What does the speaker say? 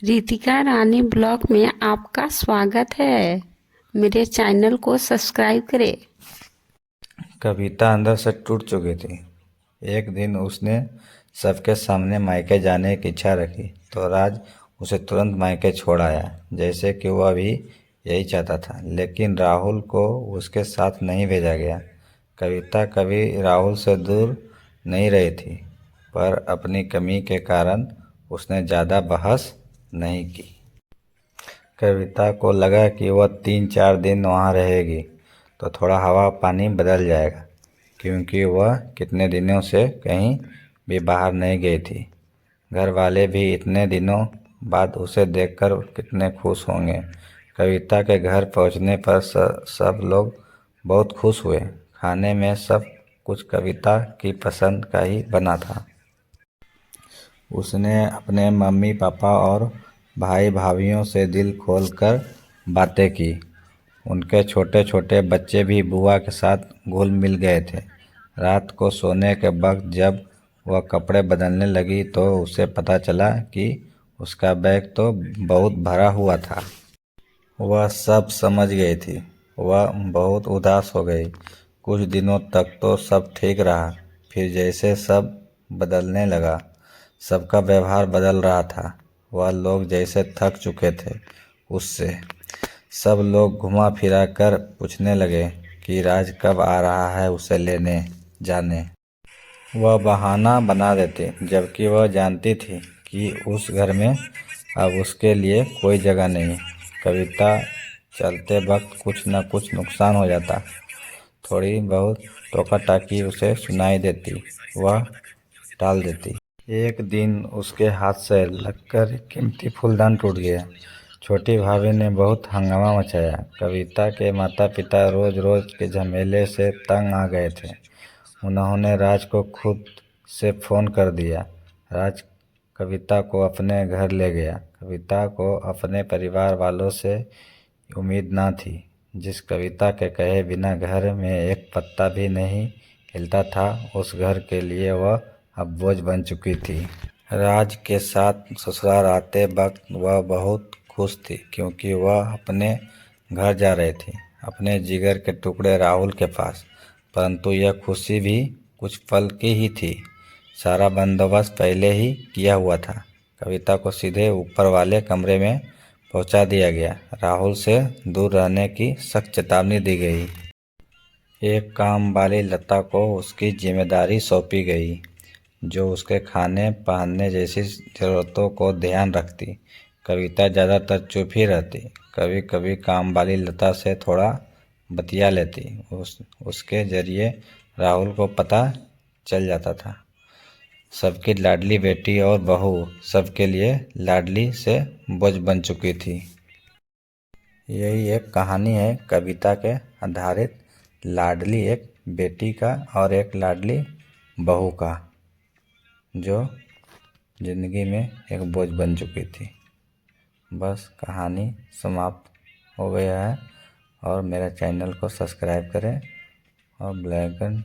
रितिका रानी blog में आपका स्वागत है। मेरे चैनल को सब्सक्राइब करें। कविता अंदर से टूट चुकी थी। एक दिन उसने सबके सामने मायके जाने की इच्छा रखी तो राज उसे तुरंत मायके छोड़ आया, जैसे कि वह भी यही चाहता था। लेकिन राहुल को उसके साथ नहीं भेजा गया। कविता कभी राहुल से दूर नहीं रही थी, पर अपनी कमी के कारण उसने ज़्यादा बहस नहीं की। कविता को लगा कि वह 3-4 दिन वहाँ रहेगी तो थोड़ा हवा पानी बदल जाएगा, क्योंकि वह कितने दिनों से कहीं भी बाहर नहीं गई थी। घर वाले भी इतने दिनों बाद उसे देखकर कितने खुश होंगे। कविता के घर पहुंचने पर सब लोग बहुत खुश हुए। खाने में सब कुछ कविता की पसंद का ही बना था। उसने अपने मम्मी पापा और भाई भाभीयों से दिल खोलकर बातें की। उनके छोटे छोटे बच्चे भी बुआ के साथ घुल मिल गए थे। रात को सोने के वक्त जब वह कपड़े बदलने लगी तो उसे पता चला कि उसका बैग तो बहुत भरा हुआ था। वह सब समझ गई थी। वह बहुत उदास हो गई। कुछ दिनों तक तो सब ठीक रहा, फिर जैसे सब बदलने लगा, सबका व्यवहार बदल रहा था। वह लोग जैसे थक चुके थे उससे। सब लोग घुमा फिरा कर पूछने लगे कि राज कब आ रहा है उसे लेने जाने। वह बहाना बना देती, जबकि वह जानती थी कि उस घर में अब उसके लिए कोई जगह नहीं। कविता चलते वक्त कुछ न कुछ नुकसान हो जाता। थोड़ी बहुत टोका टाकी उसे सुनाई देती, वह टाल देती। एक दिन उसके हाथ से लगकर कीमती फूलदान टूट गया। छोटी भाभी ने बहुत हंगामा मचाया। कविता के माता पिता रोज रोज के झमेले से तंग आ गए थे। उन्होंने राज को खुद से फ़ोन कर दिया। राज कविता को अपने घर ले गया। कविता को अपने परिवार वालों से उम्मीद न थी। जिस कविता के कहे बिना घर में एक पत्ता भी नहीं हिलता था, उस घर के लिए वह अब बोझ बन चुकी थी। राज के साथ ससुराल आते वक्त वह बहुत खुश थी, क्योंकि वह अपने घर जा रही थी, अपने जिगर के टुकड़े राहुल के पास। परंतु यह खुशी भी कुछ पल की ही थी। सारा बंदोबस्त पहले ही किया हुआ था। कविता को सीधे ऊपर वाले कमरे में पहुंचा दिया गया। राहुल से दूर रहने की सख्त चेतावनी दी गई। एक काम वाली लता को उसकी जिम्मेदारी सौंपी गई, जो उसके खाने पहनने जैसी ज़रूरतों को ध्यान रखती। कविता ज़्यादातर चुप ही रहती। कभी कभी काम वाली लता से थोड़ा बतिया लेती। उसके जरिए राहुल को पता चल जाता था। सबकी लाडली बेटी और बहू सबके लिए लाडली से बोझ बन चुकी थी। यही एक कहानी है कविता के आधारित, लाडली एक बेटी का और एक लाडली बहू का, जो ज़िंदगी में एक बोझ बन चुकी थी। बस कहानी समाप्त हो गया है। और मेरा चैनल को सब्सक्राइब करें और बेल आइकन